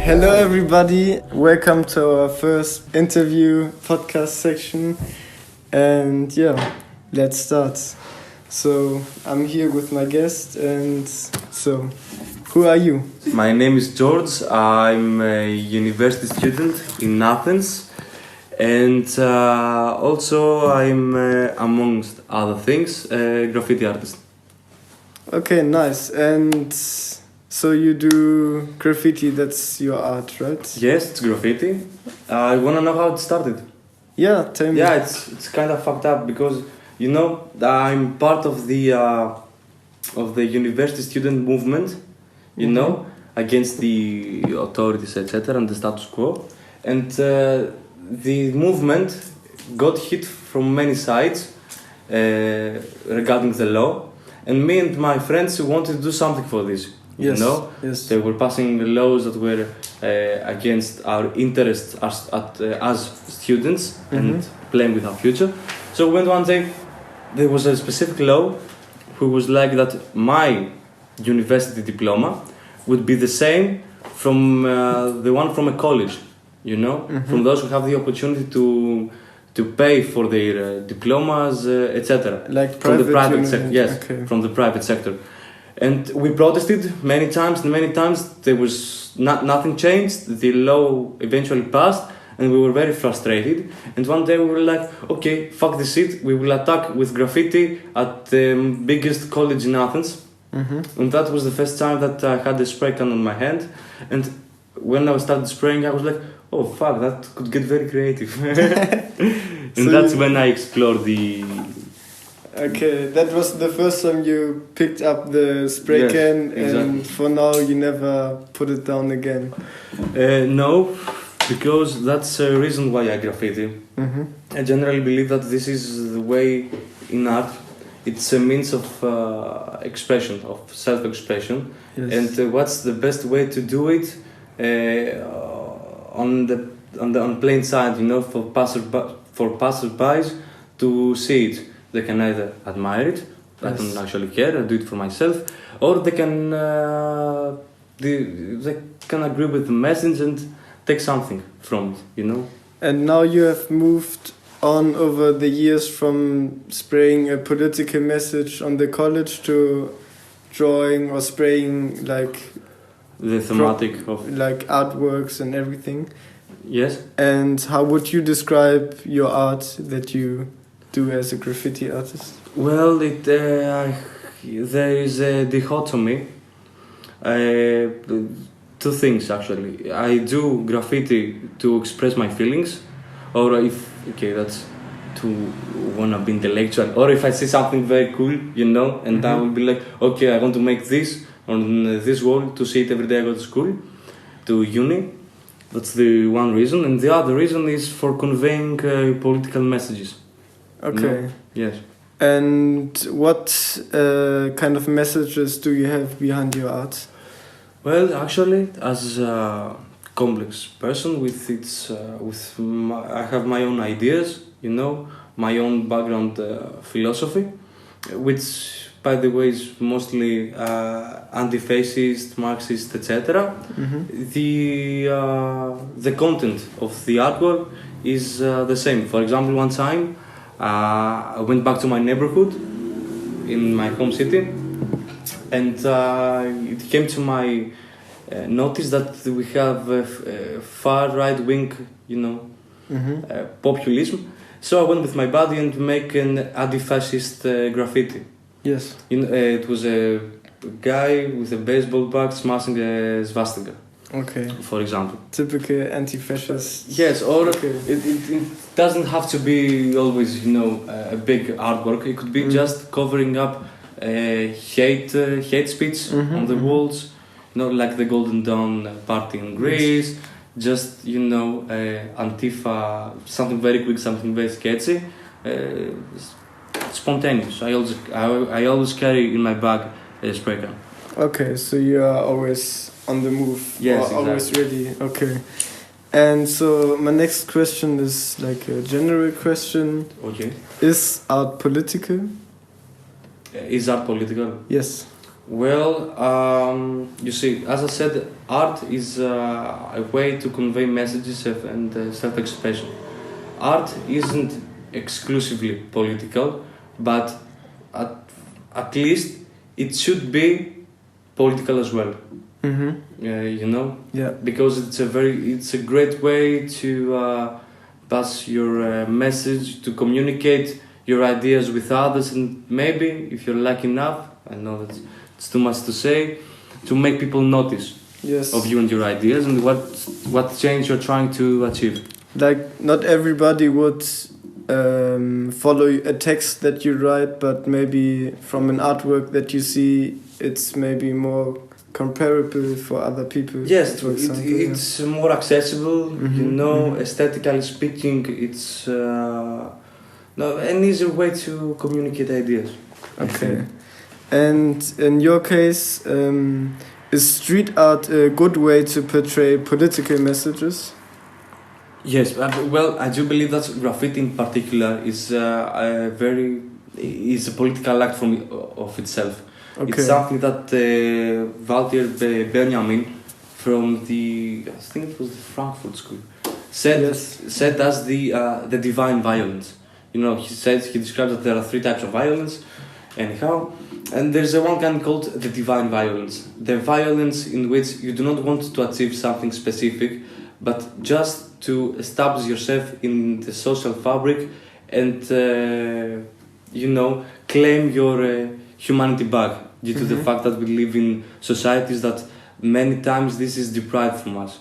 Hello everybody, welcome to our first interview podcast section, and let's start. So I'm here with my guest, and so who are you? My name is George. I'm a university student in Athens, and also I'm amongst other things a graffiti artist. Okay, nice. And so you do graffiti, that's your art, right? Yes, it's graffiti. I wanna know how it started. Yeah, tell me. Yeah, it's kind of fucked up because I'm part of the university student movement, against the authorities, etc., and the status quo, and the movement got hit from many sides regarding the law, and me and my friends wanted to do something for this. Yes. They were passing laws that were against our interests as students and playing with our future. So when one day there was a specific law who was like that my university diploma would be the same from the one from a college, from those who have the opportunity to pay for their diplomas, etc. Like from the private sector. Yes, okay. From the private sector. And we protested many times, there was nothing changed. The law eventually passed, and we were very frustrated. And one day we were like, okay, fuck this shit, we will attack with graffiti at the biggest college in Athens. And that was the first time that I had a spray can on my hand. And when I started spraying, I was like, oh fuck, that could get very creative. And so that's when I explored the... Okay, that was the first time you picked up the spray can, and for now you never put it down again. No, because that's a reason why I graffiti. I generally believe that this is the way in art. It's a means of expression, of self-expression, and what's the best way to do it on plain sight, for passersby to see it. They can either admire it, I don't actually care, I do it for myself, or they can agree with the message and take something from it, And now you have moved on over the years from spraying a political message on the college to drawing or spraying like the thematic of like artworks and everything. Yes. And how would you describe your art that you do as a graffiti artist? Well, there is a dichotomy. Two things actually. I do graffiti to express my feelings, or that's to wanna be intellectual, or if I see something very cool, and I will be like, okay, I want to make this on this wall to see it every day I go to school, to uni. That's the one reason, and the other reason is for conveying political messages. Okay. Yes. And what kind of messages do you have behind your art? Well, actually, as a complex person I have my own ideas, my own background philosophy, which, by the way, is mostly anti-fascist, Marxist, etc. The content of the artwork is the same. For example, one time I went back to my neighborhood in my home city, and it came to my notice that we have far right wing, populism. So I went with my buddy and make an anti-fascist graffiti. Yes. It was a guy with a baseball bat smashing a swastika. Okay. For example. Typical anti-fascist. Yes, or it doesn't have to be always, a big artwork. It could be just covering up hate speech on the walls, like the Golden Dawn party in Greece. Just Antifa, something very quick, something very sketchy, spontaneous. I always carry in my bag a spray can. Okay, so you are always on the move. Yes, exactly. Always ready. Okay. And so my next question is like a general question. Okay. Is art political? Is art political? Yes. Well, you see, as I said, art is a way to convey messages and self-expression. Art isn't exclusively political, but at, at least it should be political as well. You know, Yeah. because it's a great way to pass your message, to communicate your ideas with others, and maybe if you're lucky enough, I know that it's too much to say, to make people notice Yes. of you and your ideas and what change you're trying to achieve. Like, not everybody would follow a text that you write, but maybe from an artwork that you see, it's maybe more comparable for other people. Yes, for example, it's more accessible, you know, aesthetically speaking, it's an easier way to communicate ideas. I Okay. think. And in your case, is street art a good way to portray political messages? Yes, well, I do believe that graffiti in particular is is a political act of itself. Okay. It's something that Walter Benjamin from I think it was the Frankfurt School, said as the divine violence. You know, he described that there are 3 types of violence, anyhow, and there's a one kind called the divine violence. The violence in which you do not want to achieve something specific, but just to establish yourself in the social fabric and claim your humanity back due to the fact that we live in societies that many times this is deprived from us,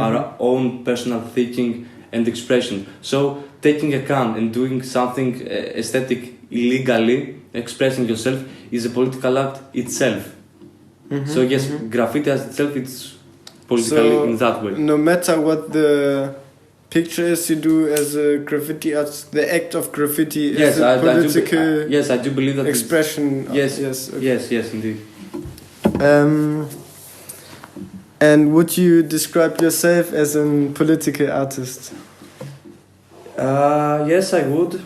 our own personal thinking and expression. So taking a can and doing something aesthetic illegally, expressing yourself, is a political act itself. So yes, graffiti as itself, it's political in that way. No matter what the picture is you do as a graffiti artist, the act of graffiti is a political I do believe that expression. Yes, okay. yes, indeed. And would you describe yourself as a political artist? Yes, I would,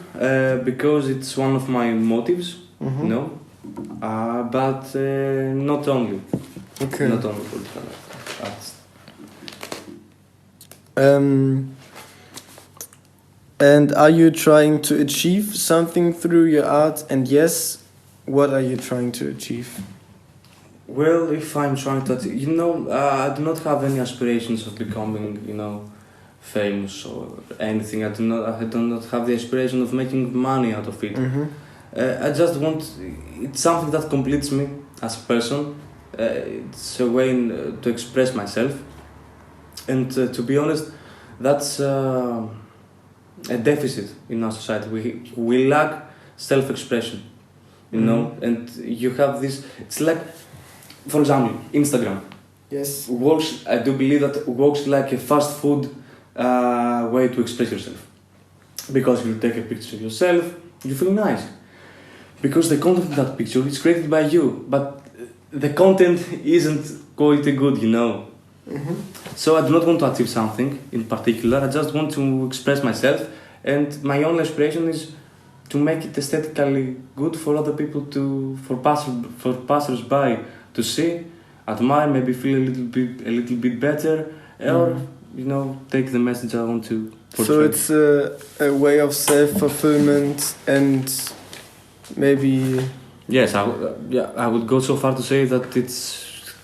because it's one of my motives, but not only. Okay. Not only political artist. And are you trying to achieve something through your art? And yes, what are you trying to achieve? Well, if I'm trying to, I do not have any aspirations of becoming, famous or anything. I do not have the aspiration of making money out of it. I just want, it's something that completes me as a person. It's a way to express myself. And to be honest, that's a deficit in our society. We lack self-expression, and you have this, it's like, for example, Instagram. Yes. I do believe that works like a fast food way to express yourself. Because you take a picture of yourself, you feel nice. Because the content of that picture is created by you, but the content isn't quality good, So I do not want to achieve something in particular, I just want to express myself, and my only aspiration is to make it aesthetically good for other people, for passers-by to see, admire, maybe feel a little bit better, or take the message I want to portray. So it's a way of self-fulfillment, and maybe. Yes, I would go so far to say that it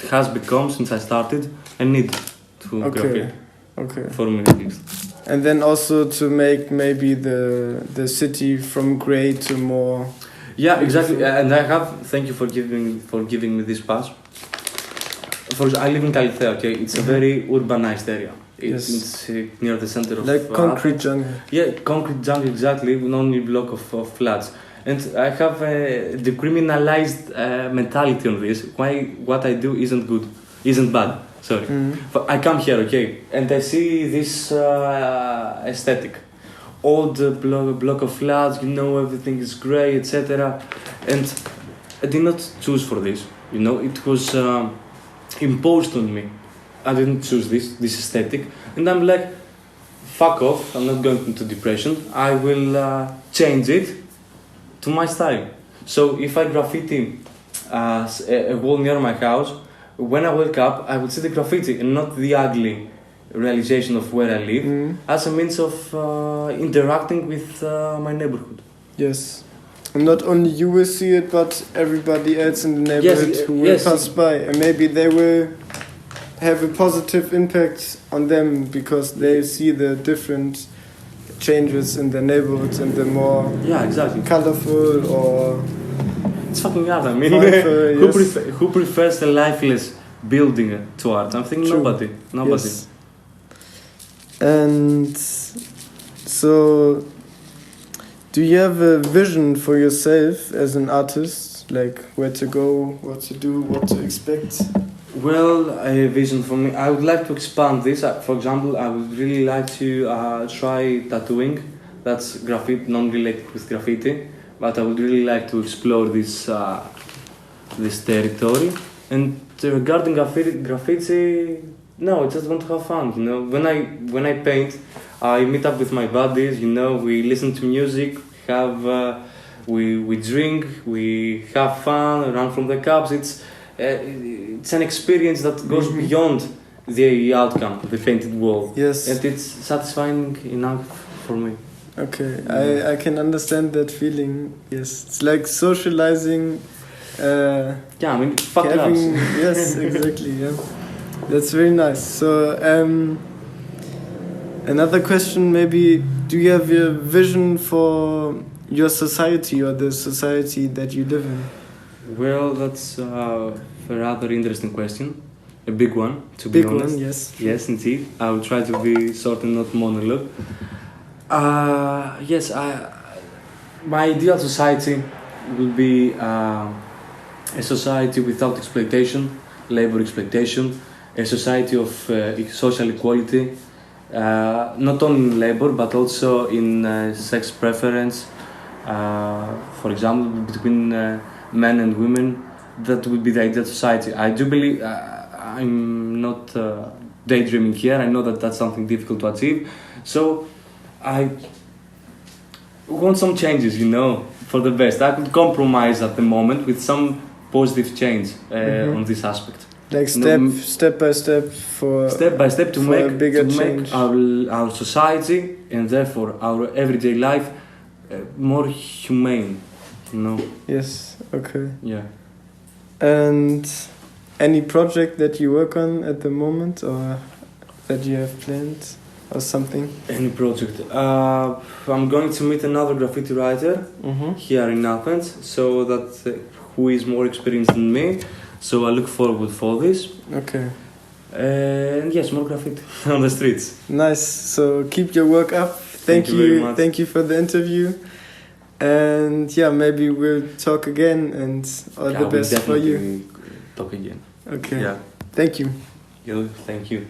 has become, since I started, a need to graffiti. Okay. For me at least. And then also to make maybe the city from grey to more. Yeah, exactly. And thank you for giving me this pass. I live in Calithea, okay? It's a very urbanized area. It's near the center of... Like concrete jungle. Yeah, concrete jungle, exactly, with only block of flats. And I have a decriminalized mentality on this. Why what I do isn't bad. Sorry. But I come here, okay, and I see this aesthetic. Old block of flats, everything is grey, etc. And I did not choose for this, it was imposed on me. I didn't choose this aesthetic. And I'm like, fuck off, I'm not going into depression. I will change it to my style. So if I graffiti a wall near my house, when I wake up, I would see the graffiti and not the ugly realization of where I live as a means of interacting with my neighborhood. Yes. And not only you will see it, but everybody else in the neighborhood who will pass by. And maybe they will have a positive impact on them because they see the different changes in the neighborhoods and the more colorful or... It's fucking art, I mean. Who prefers the lifeless building to art? I think nobody. Yes. And so, do you have a vision for yourself as an artist? Like where to go, what to do, what to expect? Well, a vision for me, I would like to expand this. For example, I would really like to try tattooing. That's graffiti, non-related with graffiti. But I would really like to explore this territory. And regarding graffiti, no, I just want to have fun. You know, when I paint, I meet up with my buddies. You know, we listen to music, we drink, we have fun, run from the cops. It's an experience that goes beyond the outcome, the painted wall. Yes, and it's satisfying enough for me. Okay, I can understand that feeling. Yes, it's like socializing. I mean, fuck clubs. Yes, exactly. Yeah, that's very nice. So, another question, maybe: do you have a vision for your society or the society that you live in? Well, that's a rather interesting question. A big one, to be honest. Big one, yes. Yes, indeed. I will try to be short and not monologue. Yes, my ideal society will be a society without exploitation, labor exploitation, a society of social equality, not only in labor but also in sex preference, for example, between men and women. That would be the ideal society. I do believe, I'm not daydreaming here, I know that that's something difficult to achieve, so I want some changes, you know, for the best. I could compromise at the moment with some positive change on this aspect. Like step by step to make a bigger change. Our society and therefore our everyday life more humane, you know. Yes. Okay. Yeah. And any project that you work on at the moment or that you have planned? Or something? Any project. I'm going to meet another graffiti writer here in Athens, so that who is more experienced than me. So I look forward for this. Okay. And yes, more graffiti on the streets. Nice. So keep your work up. Thank you very much. Thank you for the interview. And yeah, maybe we'll talk again. And all the best for you. Talk again. Okay. Yeah. Thank you. Thank you.